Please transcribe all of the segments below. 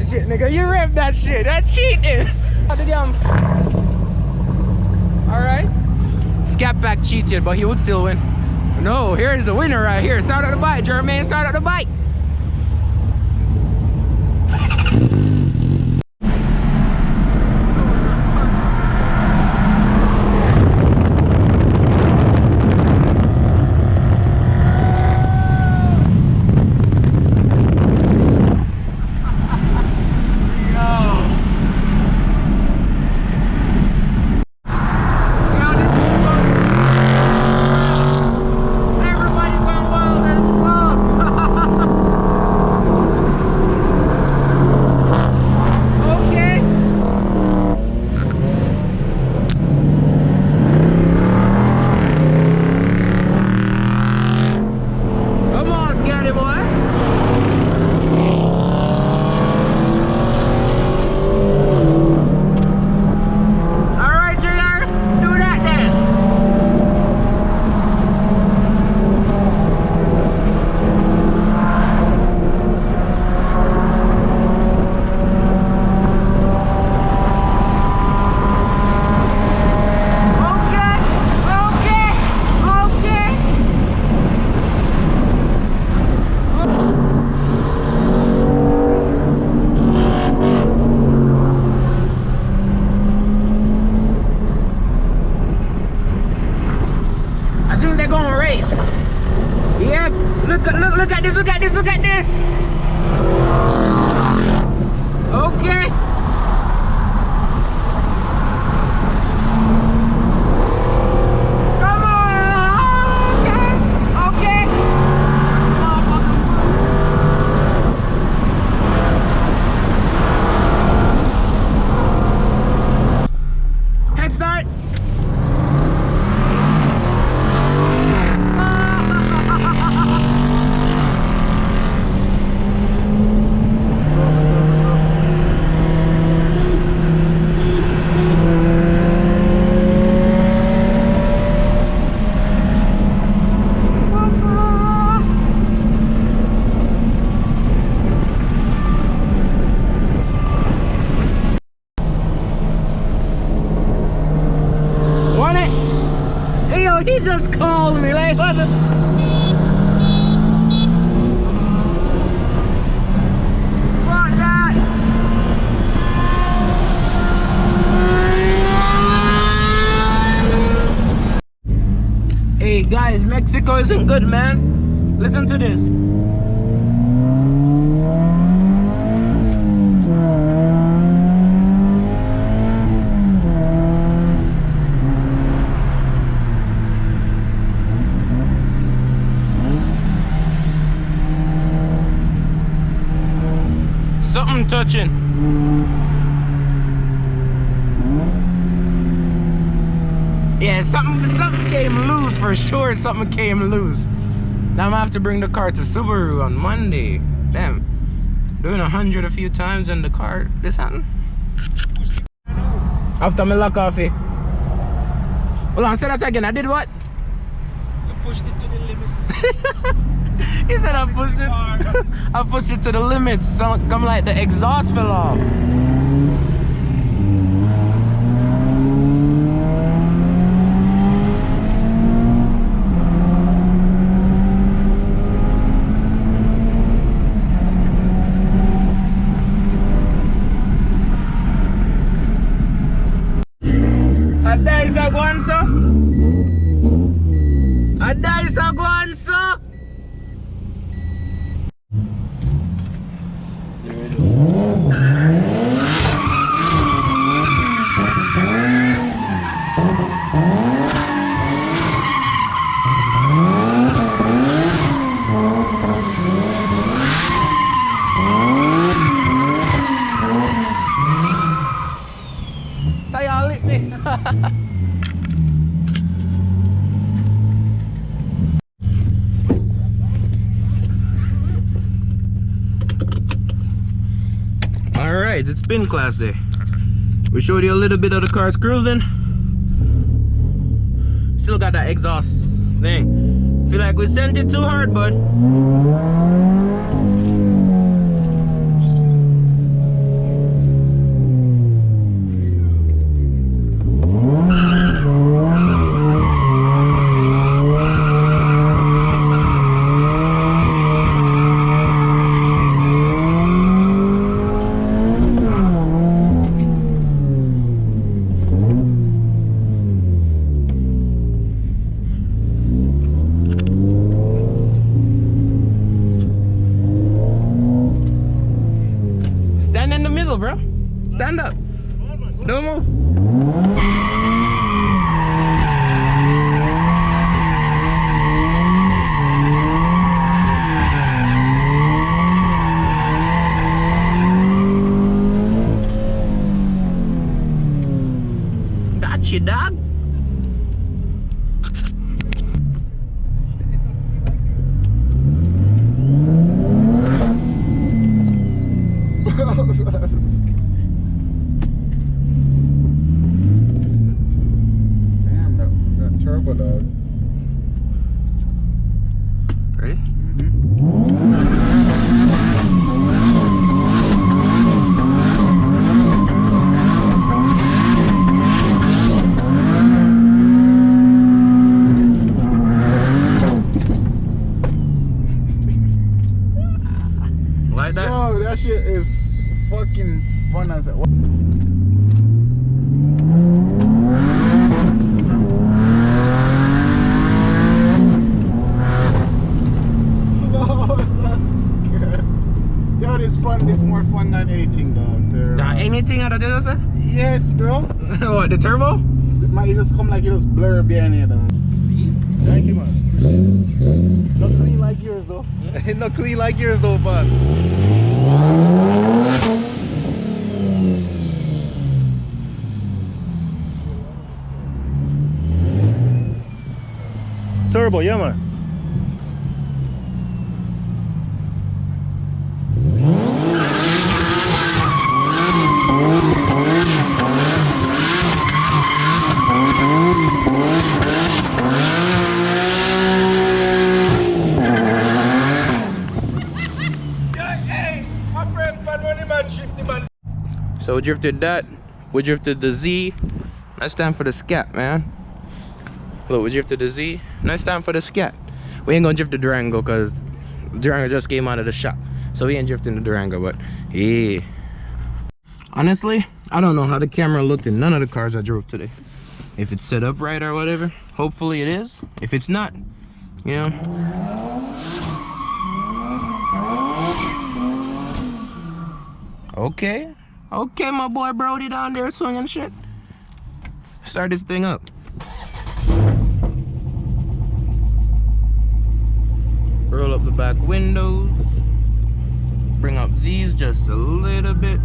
that shit, nigga. You ripped that shit. That's cheating. Alright. Scatpack cheated, but he would still win. No, here's the winner right here. Start out the bike, Jermaine. Start out the bike. Look at this. Okay. Come on. Okay. Head start. He just called me like what the... Fuck that! Hey guys, Mexico isn't good, man. Listen to this. Something touching. Yeah, something came loose for sure. Something came loose. Now I'm gonna have to bring the car to Subaru on Monday. Damn, doing 100 a few times in the car. This happened. After me lock off it. Hold on, say that again. I did what? You pushed it to the limits. He said I pushed it. I pushed it to the limits. Come like the exhaust fell off. Ada isa guanso. Ada isa guanso. Tayalik nih. Alright, it's spin class day. We showed you a little bit of the car's cruising. Still got that exhaust thing. Feel like we sent it too hard, bud. Stand up. Don't move. Got you, dog. Damn, that turbo dog. Ready? Like that? Yo, that shit is fucking fun as it. Yo, this fun. This more fun than anything, dog. Anything out of this? Yes, bro. What, the turbo? It might just come like it was blur behind here, dog. Thank you, man. Not clean like yours, though. Not clean like yours, though, but. Turbo, yeah, man. So we drifted that. We drifted the Z. That's time for the Scat, man. Look, we drifted the Z. Now it's time for the Scat. We ain't gonna drift the Durango because Durango just came out of the shop. So we ain't drifting the Durango, but yeah. Honestly, I don't know how the camera looked in none of the cars I drove today. If it's set up right or whatever. Hopefully it is. If it's not, you know. Okay. Okay, my boy Brody down there swinging shit. Start this thing up. Roll up the back windows. Bring up these just a little bit.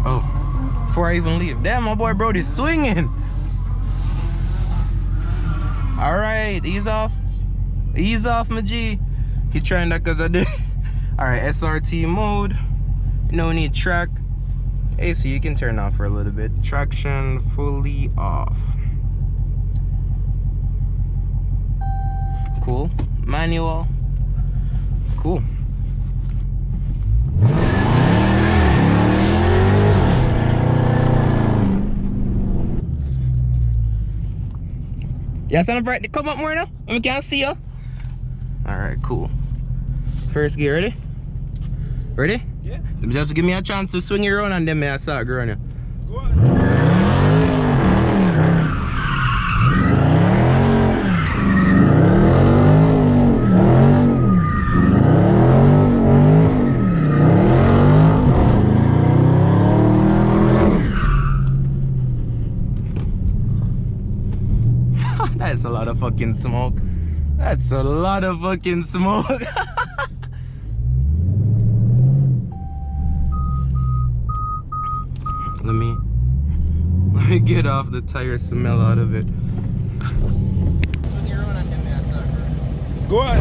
Oh, before I even leave. Damn, my boy Brody's swinging. All right, ease off. Ease off, my G. He trying that because I did. All right, SRT mode. No need track. AC you can turn off for a little bit. Traction fully off. Cool. Manual. Cool. Yeah, stand up right. Come up more now. We can't see you. All right, cool. First gear, ready? Ready? Yeah. Just give me a chance to swing you around and then I start growing you. Go on. That's a lot of fucking smoke. That's a lot of fucking smoke. Let me get off the tire smell out of it. Go on.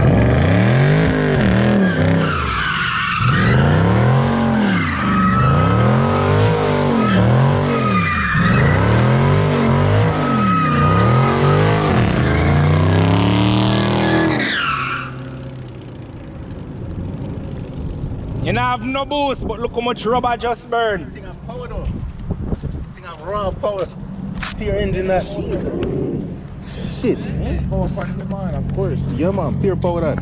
You know, have no boost, but look how much rubber just burned. Thing of power though. Thing of raw power. Steer engine that. Shit. Power part in the mind, of course. Yeah man, pure power that.